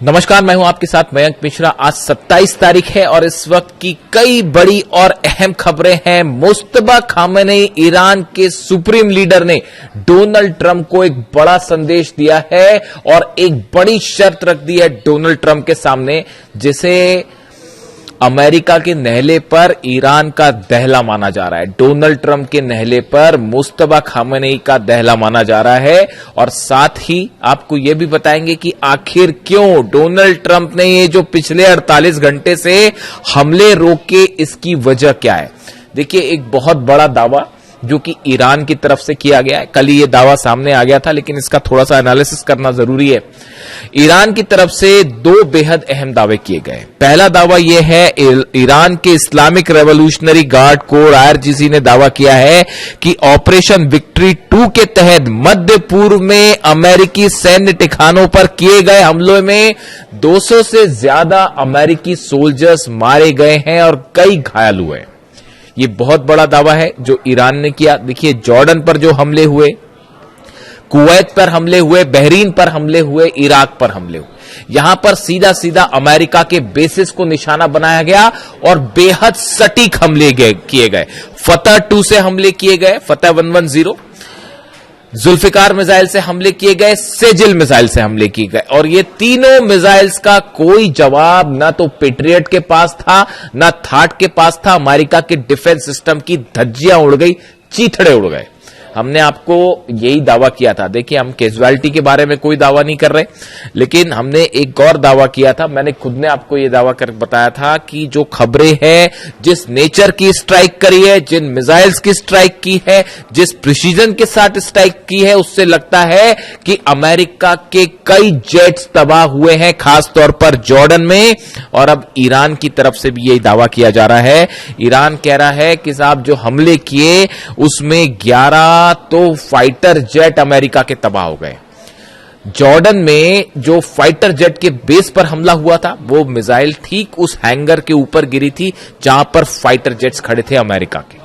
नमस्कार, मैं हूं आपके साथ मयंक मिश्रा। आज 27 तारीख है और इस वक्त की कई बड़ी और अहम खबरें हैं। मुस्तफा खामेनेई ईरान के सुप्रीम लीडर ने डोनाल्ड ट्रंप को एक बड़ा संदेश दिया है और एक बड़ी शर्त रख दी है डोनाल्ड ट्रंप के सामने, जिसे अमेरिका के नहले पर ईरान का दहला माना जा रहा है। डोनाल्ड ट्रंप के नहले पर मुस्तफा खामेनेई का दहला माना जा रहा है और साथ ही आपको यह भी बताएंगे कि आखिर क्यों डोनाल्ड ट्रंप ने ये जो पिछले 48 घंटे से हमले रोके, इसकी वजह क्या है। देखिए, एक बहुत बड़ा दावा जो कि ईरान की तरफ से किया गया है। कल ही ये दावा सामने आ गया था, लेकिन इसका थोड़ा सा एनालिसिस करना जरूरी है। ईरान की तरफ से दो बेहद अहम दावे किए गए। पहला दावा यह है, ईरान के Islamic revolutionary guard core IRGC ने दावा किया है कि ऑपरेशन विक्ट्री 2 के तहत मध्य पूर्व में अमेरिकी सैन्य ठिकानों पर किए गए हमलों में 200 से ज्यादा अमेरिकी सोल्जर्स मारे गए हैं और कई घायल हुए हैं। ये बहुत बड़ा दावा है जो ईरान ने किया। देखिए, जॉर्डन पर जो हमले हुए, कुवैत पर हमले हुए, बहरीन पर हमले हुए, इराक पर हमले हुए, यहां पर सीधा सीधा अमेरिका के बेसिस को निशाना बनाया गया और बेहद सटीक हमले किए गए। फतह 2 से हमले किए गए, फतह 110, जुल्फिकार मिसाइल से हमले किए गए, सेजिल मिसाइल से हमले किए गए और ये तीनों मिसाइल्स का कोई जवाब ना तो पेट्रियट के पास था, ना थाट के पास था। अमेरिका के डिफेंस सिस्टम की धज्जियां उड़ गई, चीथड़े उड़ गए। हमने आपको यही दावा किया था। देखिए, हम कैजुअलिटी के बारे में कोई दावा नहीं कर रहे, लेकिन हमने एक और दावा किया था। मैंने खुद ने आपको यह दावा कर बताया था कि जो खबरें हैं, जिस नेचर की स्ट्राइक करी है, जिन मिसाइल्स की स्ट्राइक की है, जिस प्रिसीजन के साथ स्ट्राइक की है, उससे लगता है कि अमेरिका के कई जेट्स तबाह हुए हैं, खासतौर पर जॉर्डन में। और अब ईरान की तरफ से भी यही दावा किया जा रहा है। ईरान कह रहा है कि साहब, जो हमले किए उसमें 11 तो फाइटर जेट अमेरिका के तबाह हो गए। जॉर्डन में जो फाइटर जेट के बेस पर हमला हुआ था, वो मिसाइल ठीक उस हैंगर के ऊपर गिरी थी जहां पर फाइटर जेट्स खड़े थे अमेरिका के,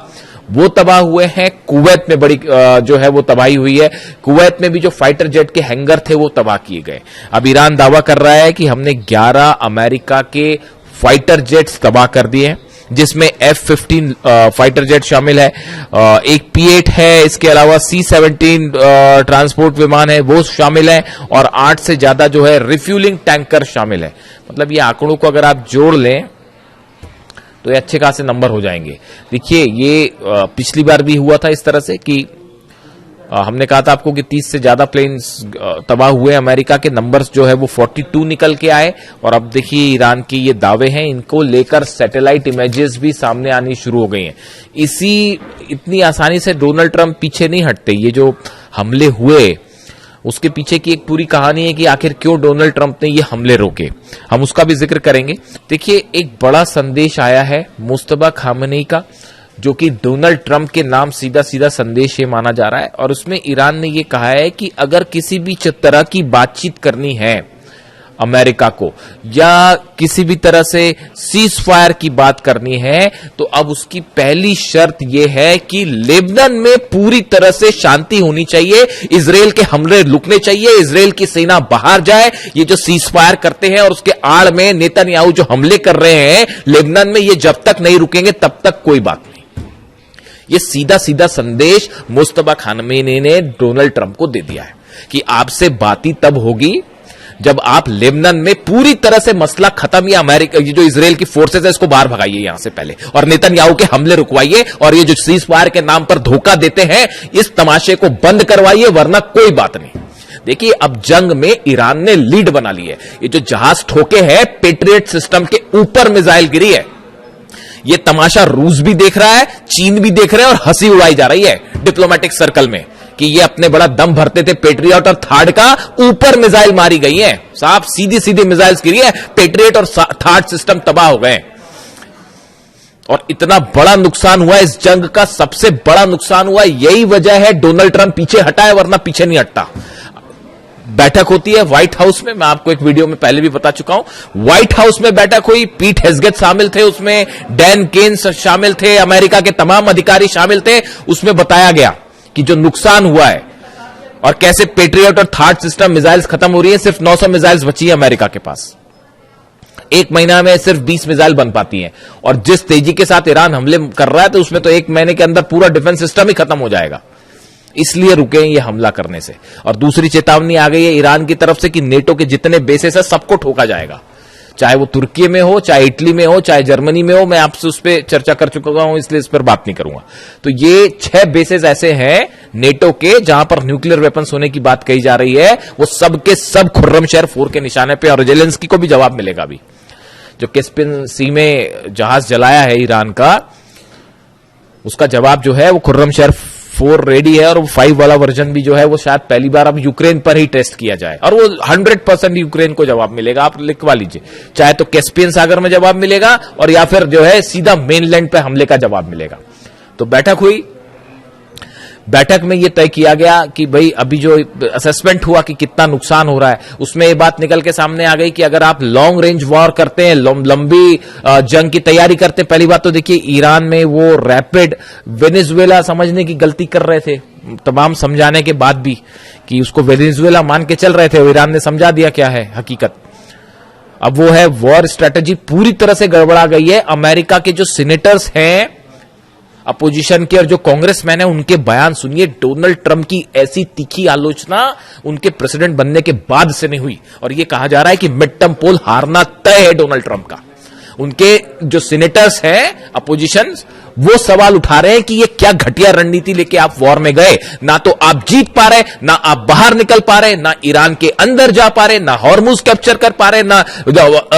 वो तबाह हुए हैं। कुवैत में बड़ी जो है वो तबाही हुई है। कुवैत में भी जो फाइटर जेट के हैंगर थे वो तबाह किए गए। अब ईरान दावा कर रहा है कि हमने 11 अमेरिका के फाइटर जेट्स तबाह कर दिए हैं, जिसमें F-15 फाइटर जेट शामिल है, एक P-8 है, इसके अलावा C-17 ट्रांसपोर्ट विमान है, वो शामिल है और 8 से ज्यादा जो है रिफ्यूलिंग टैंकर शामिल है। मतलब ये आंकड़ों को अगर आप जोड़ लें तो ये अच्छे खासे नंबर हो जाएंगे। देखिए, ये पिछली बार भी हुआ था इस तरह से कि हमने कहा था आपको कि 30 से ज्यादा प्लेन्स तबाह हुए। अमेरिका के नंबर्स जो है वो 42 निकल के आए और अब देखिए ईरान के ये दावे हैं, इनको लेकर सैटेलाइट इमेजेस भी सामने आनी शुरू हो गई हैं। इतनी आसानी से डोनाल्ड ट्रंप पीछे नहीं हटते। ये जो हमले हुए उसके पीछे की एक पूरी कहानी है कि आखिर क्यों डोनाल्ड ट्रंप ने ये हमले रोके, हम उसका भी जिक्र करेंगे। देखिए, एक बड़ा संदेश आया है मुस्तफा खामेनेई का, जो कि डोनाल्ड ट्रंप के नाम सीधा सीधा संदेश ये माना जा रहा है और उसमें ईरान ने ये कहा है कि अगर किसी भी तरह की बातचीत करनी है अमेरिका को या किसी भी तरह से सीज फायर की बात करनी है, तो अब उसकी पहली शर्त यह है कि लेबनान में पूरी तरह से शांति होनी चाहिए, इजराइल के हमले रुकने चाहिए, इजराइल की सेना बाहर जाए। ये जो सीज फायर करते हैं और उसके आड़ में नेतन्याहू जो हमले कर रहे हैं लेबनान में, ये जब तक नहीं रुकेंगे तब तक कोई बात नहीं। ये सीधा सीधा संदेश मुस्तफा खामेनेई ने डोनाल्ड ट्रंप को दे दिया है कि आपसे बात ही तब होगी जब आप लेबनान में पूरी तरह से मसला खत्म, या अमेरिका ये जो इजराइल की फोर्सेस है इसको बाहर भगाइए यहां से पहले और नेतन्याहू के हमले रुकवाइए और ये जो सीज फायर के नाम पर धोखा देते हैं इस तमाशे को बंद करवाइए, वरना कोई बात नहीं। देखिए, अब जंग में ईरान ने लीड बना ली है। ये जो जहाज ठोके हैं, पेट्रियट सिस्टम के ऊपर मिसाइल गिरी है। ये तमाशा रूस भी देख रहा है, चीन भी देख रहे हैं और हंसी उड़ाई जा रही है डिप्लोमेटिक सर्कल में कि ये अपने बड़ा दम भरते थे पेट्रियट और थार्ड का, ऊपर मिसाइल मारी गई है। साहब, सीधी सीधी मिसाइल्स गिरी है, पेट्रियट और थार्ड सिस्टम तबाह हो गए और इतना बड़ा नुकसान हुआ। इस जंग का सबसे बड़ा नुकसान हुआ, यही वजह है डोनाल्ड ट्रंप पीछे हटा है, वरना पीछे नहीं हटता। बैठक होती है व्हाइट हाउस में, मैं आपको एक वीडियो में पहले भी बता चुका हूं। व्हाइट हाउस में बैठक हुई, पीट हेग्सेट शामिल थे उसमें, डैन केन्स शामिल थे, अमेरिका के तमाम अधिकारी शामिल थे। उसमें बताया गया कि जो नुकसान हुआ है और कैसे पेट्रियट और थर्ड सिस्टम मिसाइल्स खत्म हो रही है, सिर्फ 900 मिसाइल्स बची है अमेरिका के पास। एक महीना में सिर्फ 20 मिसाइल बन पाती हैं, और जिस तेजी के साथ ईरान हमले कर रहा है तो उसमें तो एक महीने के अंदर पूरा डिफेंस सिस्टम ही खत्म हो जाएगा। इसलिए रुके ये हमला करने से। और दूसरी चेतावनी आ गई है ईरान की तरफ से कि नेटो के जितने बेसेस है सबको ठोका जाएगा, चाहे वो तुर्की में हो, चाहे इटली में हो, चाहे जर्मनी में हो। मैं आपसे उस पर चर्चा कर चुका हूं, इसलिए इस पर बात नहीं करूंगा। तो ये 6 बेसेस ऐसे हैं नेटो के जहां पर न्यूक्लियर वेपन्स होने की बात कही जा रही है। वो सब के सब खुर्रमशहर 4 के निशाने पे, और जेलेंस्की को भी जवाब मिलेगा। अभी जो कैस्पियन सी में जहाज जलाया है ईरान का, उसका जवाब जो है वो खुर्रमशहर 4 रेडी है, और वो 5 वाला वर्जन भी जो है वो शायद पहली बार अब यूक्रेन पर ही टेस्ट किया जाए, और वो 100% यूक्रेन को जवाब मिलेगा। आप लिखवा लीजिए, चाहे तो कैस्पियन सागर में जवाब मिलेगा, और या फिर जो है सीधा मेनलैंड पे हमले का जवाब मिलेगा। तो बैठक हुई, बैठक में यह तय किया गया कि भाई अभी जो असेसमेंट हुआ कि कितना नुकसान हो रहा है, उसमें यह बात निकल के सामने आ गई कि अगर आप लॉन्ग रेंज वॉर करते हैं, लंबी जंग की तैयारी करते हैं, पहली बात तो देखिए ईरान में वो रैपिड वेनेजुएला समझने की गलती कर रहे थे, तमाम समझाने के बाद भी कि उसको वेनेजुएला मान के चल रहे थे। ईरान ने समझा दिया क्या है हकीकत। अब वो है वॉर स्ट्रेटेजी पूरी तरह से गड़बड़ा गई है। अमेरिका के जो सीनेटर्स हैं अपोजिशन के और जो कांग्रेसमैन है, उनके बयान सुनिए। डोनाल्ड ट्रंप की ऐसी तीखी आलोचना उनके प्रेसिडेंट बनने के बाद से नहीं हुई, और यह कहा जा रहा है कि मिड टर्म पोल हारना तय है डोनाल्ड ट्रंप का। उनके जो सीनेटर्स हैं अपोजिशन, वो सवाल उठा रहे हैं कि ये क्या घटिया रणनीति लेके आप वॉर में गए। ना तो आप जीत पा रहे, ना आप बाहर निकल पा रहे, ना ईरान के अंदर जा पा रहे, ना हॉर्मुज कैप्चर कर पा रहे, ना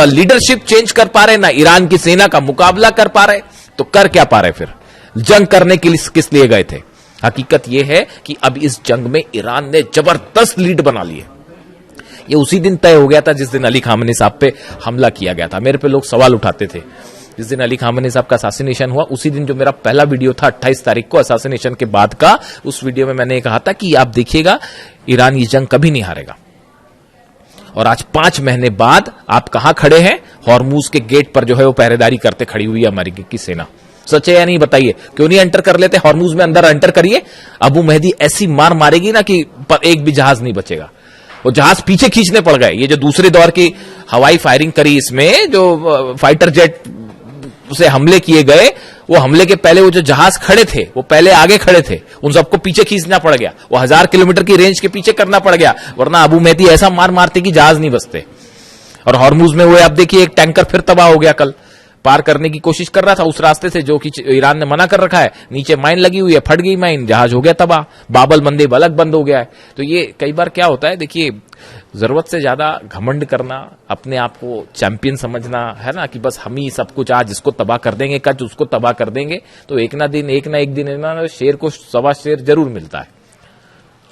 लीडरशिप चेंज कर पा रहे, ना ईरान की सेना का मुकाबला कर पा रहे। तो कर क्या पा रहे फिर? जंग करने के लिए किस लिए गए थे? हकीकत यह है कि अब इस जंग में ईरान ने जबरदस्त लीड बना ली है। ये उसी दिन तय हो गया था जिस दिन अली खामेनी साहब पे हमला किया गया था। मेरे पे लोग सवाल उठाते थे जिस दिन अली खामेनी साहब का असैसिनेशन हुआ, उसी दिन जो मेरा पहला वीडियो था 28 तारीख को असैसिनेशन के बाद का, उस वीडियो में मैंने कहा था कि आप देखिएगा ईरान ये जंग कभी नहीं हारेगा। और आज 5 महीने बाद आप कहां खड़े हैं? हॉर्मुज के गेट पर जो है वो पहरेदारी करते खड़ी हुई है अमेरिका की सेना। सच है या नहीं बताइए? क्यों नहीं एंटर कर लेते हॉर्मुज में? अंदर एंटर करिए। अबू मेहदी ऐसी मार मारेगी ना कि पर एक भी जहाज नहीं बचेगा। वो जहाज पीछे खींचने पड़ गए। ये जो दूसरे दौर की हवाई फायरिंग करी, इसमें जो फाइटर जेट से हमले किए गए, वो हमले के पहले वो जो जहाज खड़े थे वो पहले आगे खड़े थे, उन सबको पीछे खींचना पड़ गया। वो 1000 किलोमीटर की रेंज के पीछे करना पड़ गया, वरना अबू मेहदी ऐसा मार मारते कि जहाज नहीं बचते। और हॉर्मुज में वो आप देखिए एक टैंकर फिर तबाह हो गया, कल पार करने की कोशिश कर रहा था उस रास्ते से जो कि ईरान ने मना कर रखा है। नीचे माइन लगी हुई है, फट गई माइन, जहाज हो गया तबाह, बाबल मंदेब अलग बंद हो गया है। तो ये कई बार क्या होता है, देखिए जरूरत से ज्यादा घमंड करना, अपने आप को चैंपियन समझना है ना, कि बस हम ही सब कुछ, आज इसको तबाह कर देंगे, कल उसको तबाह कर देंगे, तो एक ना एक दिन शेर को सवा शेर जरूर मिलता है।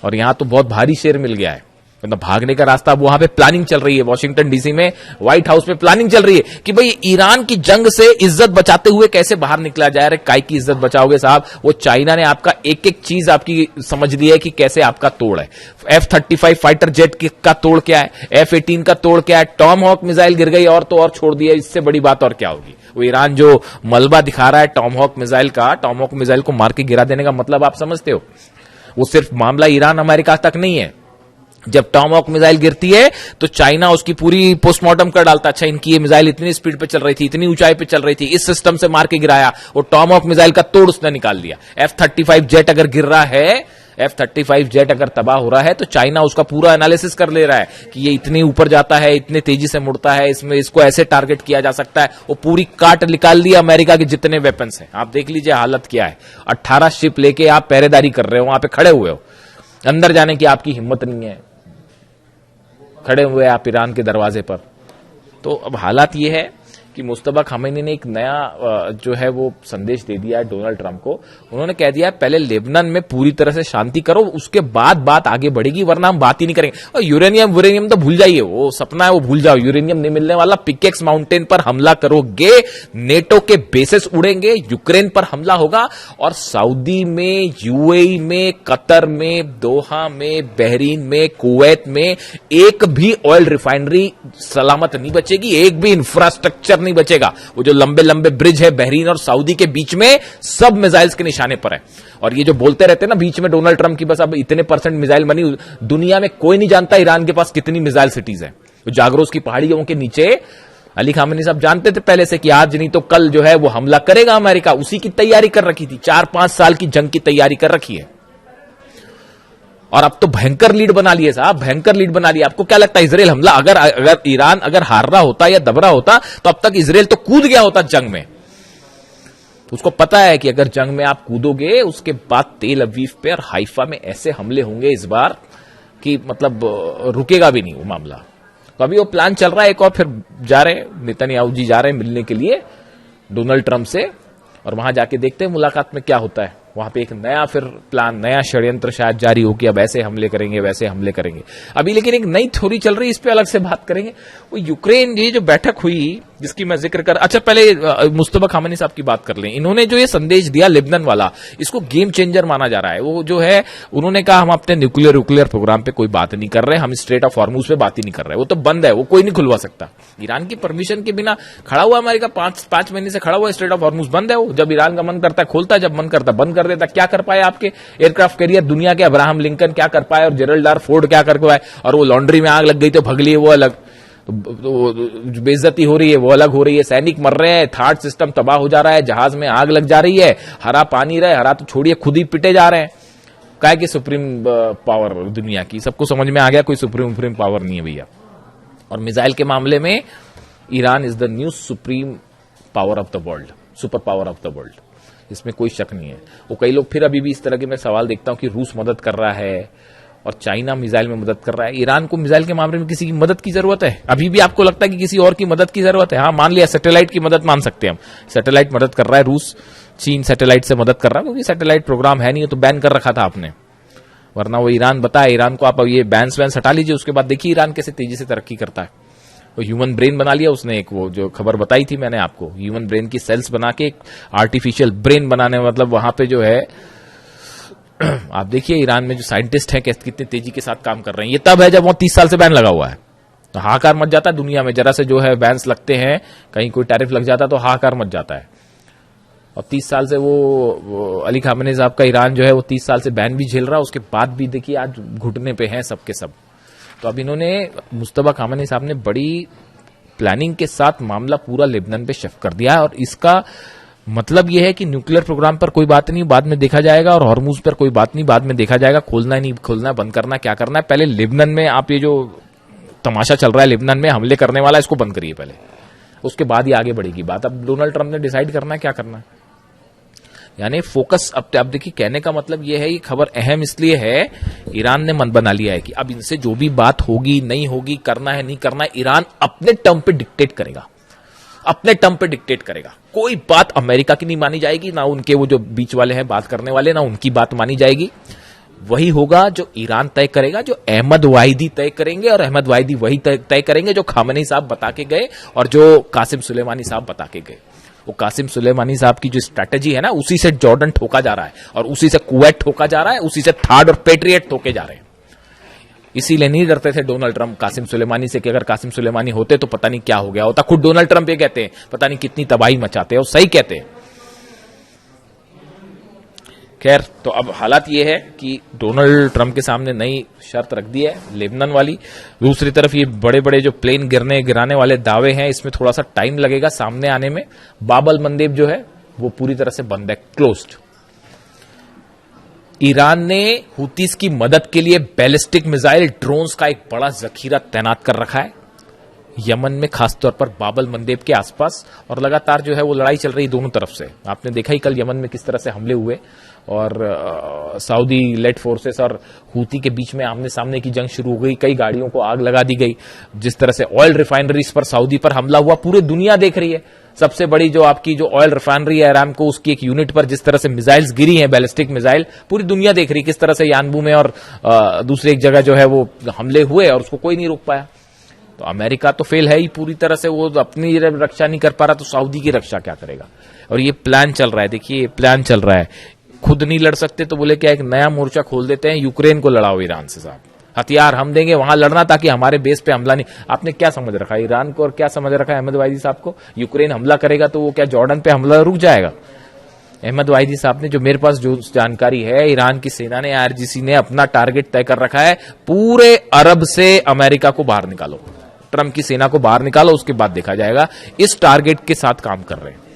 और यहां तो बहुत भारी शेर मिल गया है, मतलब भागने का रास्ता। वहां पे प्लानिंग चल रही है, वॉशिंगटन डीसी में व्हाइट हाउस में प्लानिंग चल रही है कि भाई ईरान की जंग से इज्जत बचाते हुए कैसे बाहर निकला जाए। काय की इज्जत बचाओगे साहब? वो चाइना ने आपका एक एक चीज आपकी समझ ली है कि कैसे आपका तोड़ है। F-35 फाइटर जेट का तोड़ क्या है, F-18 का तोड़ क्या है, टॉम हॉक मिसाइल गिर गई और तो और छोड़ दिया। इससे बड़ी बात और क्या होगी? वो ईरान जो मलबा दिखा रहा है टॉम हॉक मिसाइल का, टॉम हॉक मिसाइल को मार के गिरा देने का मतलब आप समझते हो? वो सिर्फ मामला ईरान अमेरिका तक नहीं है। जब टॉमहॉक मिसाइल गिरती है तो चाइना उसकी पूरी पोस्टमार्टम कर डालता। अच्छा, इनकी ये मिसाइल इतनी स्पीड पे चल रही थी, इतनी ऊंचाई पे चल रही थी, इस सिस्टम से मार के गिराया। वो टॉमहॉक मिसाइल का तोड़ उसने निकाल दिया। F-35 जेट अगर गिर रहा है, F-35 जेट अगर तबाह हो रहा है, तो चाइना उसका पूरा एनालिसिस कर ले रहा है कि ये इतनी ऊपर जाता है, इतने तेजी से मुड़ता है, इसमें इसको ऐसे टारगेट किया जा सकता है। वो पूरी काट निकाल दी अमेरिका के जितने वेपन्स हैं। आप देख लीजिए हालत क्या है। 18 शिप लेके आप पहरेदारी कर रहे हो, वहां पे खड़े हुए हो, अंदर जाने की आपकी हिम्मत नहीं है, खड़े हुए आप ईरान के दरवाजे पर। तो अब हालात ये है कि मुस्तफा खामेनी ने एक नया जो है वो संदेश दे दिया है डोनाल्ड ट्रंप को। उन्होंने कह दिया है पहले लेबनान में पूरी तरह से शांति करो, उसके बाद बात आगे बढ़ेगी, वरना हम बात ही नहीं करेंगे। और यूरेनियम तो भूल जाइए, वो सपना है, वो भूल जाओ, यूरेनियम नहीं मिलने वाला। पिकेक्स माउंटेन पर हमला करोगे, नेटो के बेसेस उड़ेंगे, यूक्रेन पर हमला होगा, और सऊदी में, यूएई में, कतर में, दोहा में, बहरीन में, कुवैत में एक भी ऑयल रिफाइनरी सलामत नहीं बचेगी, एक भी इंफ्रास्ट्रक्चर नहीं बचेगा। वो जो लंबे लंबे ब्रिज है बहरीन और सऊदी के बीच में, सब मिसाइल्स के निशाने पर है। और ये जो बोलते रहते हैं ना बीच में डोनाल्ड ट्रंप की बस अब इतने % मिसाइल बनी, दुनिया में कोई नहीं जानता ईरान के पास कितनी मिसाइल सिटीज है। तो जागरोस की पहाड़ियों के नीचे अली खामेनी साहब जानते थे पहले से कि आज नहीं तो कल जो है वो हमला करेगा अमेरिका, उसी की तैयारी कर रखी थी। 4-5 साल की जंग की तैयारी कर रखी है और अब तो भयंकर लीड बना लिए साहब, भयंकर लीड बना लिया। आपको क्या लगता है इजराइल हमला अगर ईरान अगर हार रहा होता या दब रहा होता तो अब तक इजराइल तो कूद गया होता जंग में। तो उसको पता है कि अगर जंग में आप कूदोगे उसके बाद तेल अवीव पे और हाइफा में ऐसे हमले होंगे इस बार कि मतलब रुकेगा भी नहीं वो मामला। तो अभी वो प्लान चल रहा है एक और, फिर जा रहे नेतन्याहू जी जा रहे हैं मिलने के लिए डोनाल्ड ट्रंप से, और वहां जाके देखते हैं मुलाकात में क्या होता है। वहां पे एक नया फिर प्लान, नया षड्यंत्र शायद जारी हो कि अब ऐसे हमले करेंगे वैसे हमले करेंगे अभी। लेकिन एक नई थ्योरी चल रही है, इस पे अलग से बात करेंगे। वो यूक्रेन ये जो बैठक हुई जिसकी मैं जिक्र कर, अच्छा पहले मुस्तफा खामेनी साहब की बात कर लें। इन्होंने जो ये संदेश दिया लेबनान वाला, इसको गेम चेंजर माना जा रहा है। वो जो है उन्होंने कहा हम अपने न्यूक्लियर प्रोग्राम पे कोई बात नहीं कर रहे, हम स्ट्रेट ऑफ हॉर्मुज पे बात ही नहीं कर रहे, वो तो बंद है, वो कोई नहीं खुलवा सकता। ईरान की परमिशन के बिना खड़ा हुआ अमेरिका, 5 महीने से खड़ा हुआ, स्ट्रेट ऑफ हॉर्मुज बंद है। वो जब ईरान का मन करता है खोलता है, जब मन करता है बंद कर देता। क्या कर पाए आपके एयरक्राफ्ट कैरियर दुनिया के? अब्राहम लिंकन क्या कर पाए और जेरल्ड आर फोर्ड क्या कर पाए? और वो लॉन्ड्री में आग लग गई तो भग लिए, वो अलग। तो बेइज्जती हो रही है वो अलग हो रही है, सैनिक मर रहे हैं, थार्ड सिस्टम तबाह हो जा रहा है, जहाज में आग लग जा रही है, हरा पानी रहे, हरा तो छोड़िए खुद ही पिटे जा रहे हैं। क्या कि सुप्रीम पावर दुनिया की, सबको समझ में आ गया कोई सुप्रीम पावर नहीं है भैया। और मिसाइल के मामले में Iran is the new supreme power of the world, super power of the world, इसमें कोई शक नहीं है। वो कई लोग फिर अभी भी इस तरह के मैं सवाल देखता हूं कि रूस मदद कर रहा है और चाइना मिसाइल में मदद कर रहा है। ईरान को मिसाइल के मामले में किसी की मदद की जरूरत है? अभी भी आपको लगता है कि किसी और की मदद की जरूरत है? हाँ, मान लिया सैटेलाइट की मदद मान सकते हैं हम, सैटेलाइट मदद कर रहा है रूस, चीन सैटेलाइट से मदद कर रहा है, क्योंकि सैटेलाइट प्रोग्राम है नहीं तो बैन कर रखा था आपने, वरना वो ईरान बताया ईरान को आप ये बैन्स वैन हटा लीजिए। उसके बाद देखिए ईरान कैसे तेजी से तरक्की करता है। वो ह्यूमन ब्रेन बना लिया उसने, एक वो जो खबर बताई थी मैंने आपको, ह्यूमन ब्रेन की सेल्स बना के एक आर्टिफिशियल ब्रेन बनाने, मतलब वहां पे जो है आप देखिए ईरान में जो साइंटिस्ट हैं कितनी तेजी के साथ काम कर रहे हैं। ये तब है जब वो 30 साल से बैन लगा हुआ है, तो हाहाकार मच जाता है दुनिया में। जरा से जो है बैन्स लगते हैं, कहीं कोई टैरिफ लग जाता है तो हाहाकार मच जाता है। और 30 साल से वो अली खामेनी साहब का ईरान जो है वो 30 साल से बैन भी झेल रहा है, उसके बाद भी देखिए आज घुटने पे हैं सबके सब। तो अब इन्होंने मुस्तफा खामेनी साहब ने बड़ी प्लानिंग के साथ मामला पूरा लेबनान पे शिफ्ट कर दिया है। और इसका मतलब यह है कि न्यूक्लियर प्रोग्राम पर कोई बात नहीं, बाद में देखा जाएगा, और हॉर्मुज पर कोई बात नहीं, बाद में देखा जाएगा, खोलना है नहीं खोलना, बंद करना क्या करना है। पहले लेबनान में आप ये जो तमाशा चल रहा है लेबनान में हमले करने वाला, इसको बंद करिए पहले, उसके बाद ही आगे बढ़ेगी बात। अब डोनाल्ड ट्रंप ने डिसाइड करना है क्या करना है, यानी फोकस। अब देखिए कहने का मतलब यह है, ये खबर अहम इसलिए है, ईरान ने मन बना लिया है कि अब इनसे जो भी बात होगी नहीं होगी, करना है नहीं करना है, ईरान अपने टर्म पे डिक्टेट करेगा, अपने टर्म पे डिक्टेट करेगा। कोई बात अमेरिका की नहीं मानी जाएगी, ना उनके वो जो बीच वाले हैं बात करने वाले, ना उनकी बात मानी जाएगी। वही होगा जो ईरान तय करेगा, जो अहमद वाहिदी तय करेंगे, और अहमद वाहिदी वही तय करेंगे जो खामेनी साहब बता के गए और जो कासिम सुलेमानी साहब बता के गए। वो कासिम सुलेमानी साहब की जो स्ट्रैटेजी है ना, उसी से जॉर्डन ठोका जा रहा है, और उसी से कुवैत ठोका जा रहा है, उसी से थार्ड और पेट्रियट ठोके जा रहे हैं। इसीलिए नहीं डरते थे डोनाल्ड ट्रंप कासिम सुलेमानी से कि अगर कासिम सुलेमानी होते तो पता नहीं क्या हो गया होता। खुद डोनाल्ड ट्रंप ये कहते हैं पता नहीं कितनी तबाही मचाते हैं, और सही कहते हैं। खैर, तो अब हालात ये है कि डोनाल्ड ट्रंप के सामने नई शर्त रख दी है लेबनान वाली। दूसरी तरफ ये बड़े बड़े जो प्लेन गिराने वाले दावे हैं, इसमें थोड़ा सा टाइम लगेगा सामने आने में। बाबल मंदेब जो है वो पूरी तरह से बंद है, क्लोज्ड। ईरान ने हुतीस की मदद के लिए बैलिस्टिक मिसाइल ड्रोन्स का एक बड़ा जखीरा तैनात कर रखा है यमन में, खासतौर पर बाबल मंदेब के आसपास। और लगातार जो है वो लड़ाई चल रही दोनों तरफ से। आपने देखा ही कल यमन में किस तरह से हमले हुए, और सऊदी लेड फोर्सेस और हूती के बीच में आमने सामने की जंग शुरू हो गई। कई गाड़ियों को आग लगा दी गई। जिस तरह से ऑयल रिफाइनरीज पर सऊदी पर हमला हुआ, पूरी दुनिया देख रही है। सबसे बड़ी जो आपकी जो ऑयल रिफाइनरी है अरामको, उसकी एक यूनिट पर जिस तरह से मिसाइल्स गिरी हैं, बैलिस्टिक मिसाइल, पूरी दुनिया देख रही है किस तरह से यानबू में और दूसरी एक जगह जो है वो हमले हुए, और उसको कोई नहीं रोक पाया। तो अमेरिका तो फेल है ही पूरी तरह से, वो अपनी रक्षा नहीं कर पा रहा, तो सऊदी की रक्षा क्या करेगा। और ये प्लान चल रहा है, देखिए प्लान चल रहा है। खुद नहीं लड़ सकते तो बोले क्या एक नया मोर्चा खोल देते हैं, यूक्रेन को लड़ाओ ईरान से साहब। हथियार हम देंगे, वहां लड़ना ताकि हमारे बेस पे हमला नहीं। आपने क्या समझ रखा है ईरान को और क्या समझ रखा है अहमद वाहिदी साहब को? यूक्रेन हमला करेगा तो वो क्या जॉर्डन पे हमला रुक जाएगा? अहमद वाहिदी साहब ने, जो मेरे पास जो जानकारी है, ईरान की सेना ने, आईआरजीसी ने अपना टारगेट तय कर रखा है, पूरे अरब से अमेरिका को बाहर निकालो, ट्रंप की सेना को बाहर निकालो, उसके बाद देखा जाएगा। इस टारगेट के साथ काम कर रहे हैं।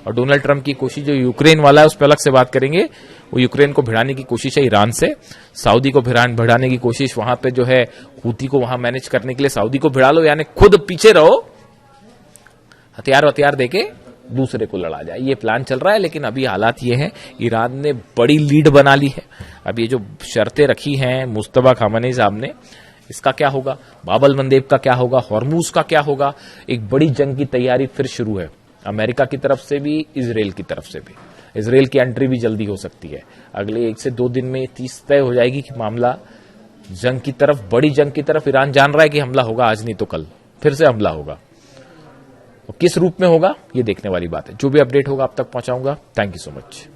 और डोनाल्ड ट्रंप की कोशिश जो यूक्रेन वाला है उस पर अलग से बात करेंगे। वो यूक्रेन को भिड़ाने की कोशिश है ईरान से, सऊदी को भिड़ाने की कोशिश वहां पे जो है हूती को वहां मैनेज करने के लिए सऊदी को भिड़ा लो, यानी खुद पीछे रहो, हथियार देके दूसरे को लड़ा जाए, ये प्लान चल रहा है। लेकिन अभी हालात ये है, ईरान ने बड़ी लीड बना ली है। अब ये जो शर्तें रखी हैं मुस्तफा खामेनी साहब ने, इसका क्या होगा? बाबल मंदेब का क्या होगा? हॉर्मूज का क्या होगा? एक बड़ी जंग की तैयारी फिर शुरू है, अमेरिका की तरफ से भी, इजराइल की तरफ से भी। इजराइल की एंट्री भी जल्दी हो सकती है, अगले 1 से 2 दिन में 30 तय हो जाएगी कि मामला जंग की तरफ, बड़ी जंग की तरफ। ईरान जान रहा है कि हमला होगा, आज नहीं तो कल फिर से हमला होगा। किस रूप में होगा ये देखने वाली बात है। जो भी अपडेट होगा आप तक पहुंचाऊंगा। Thank you so much.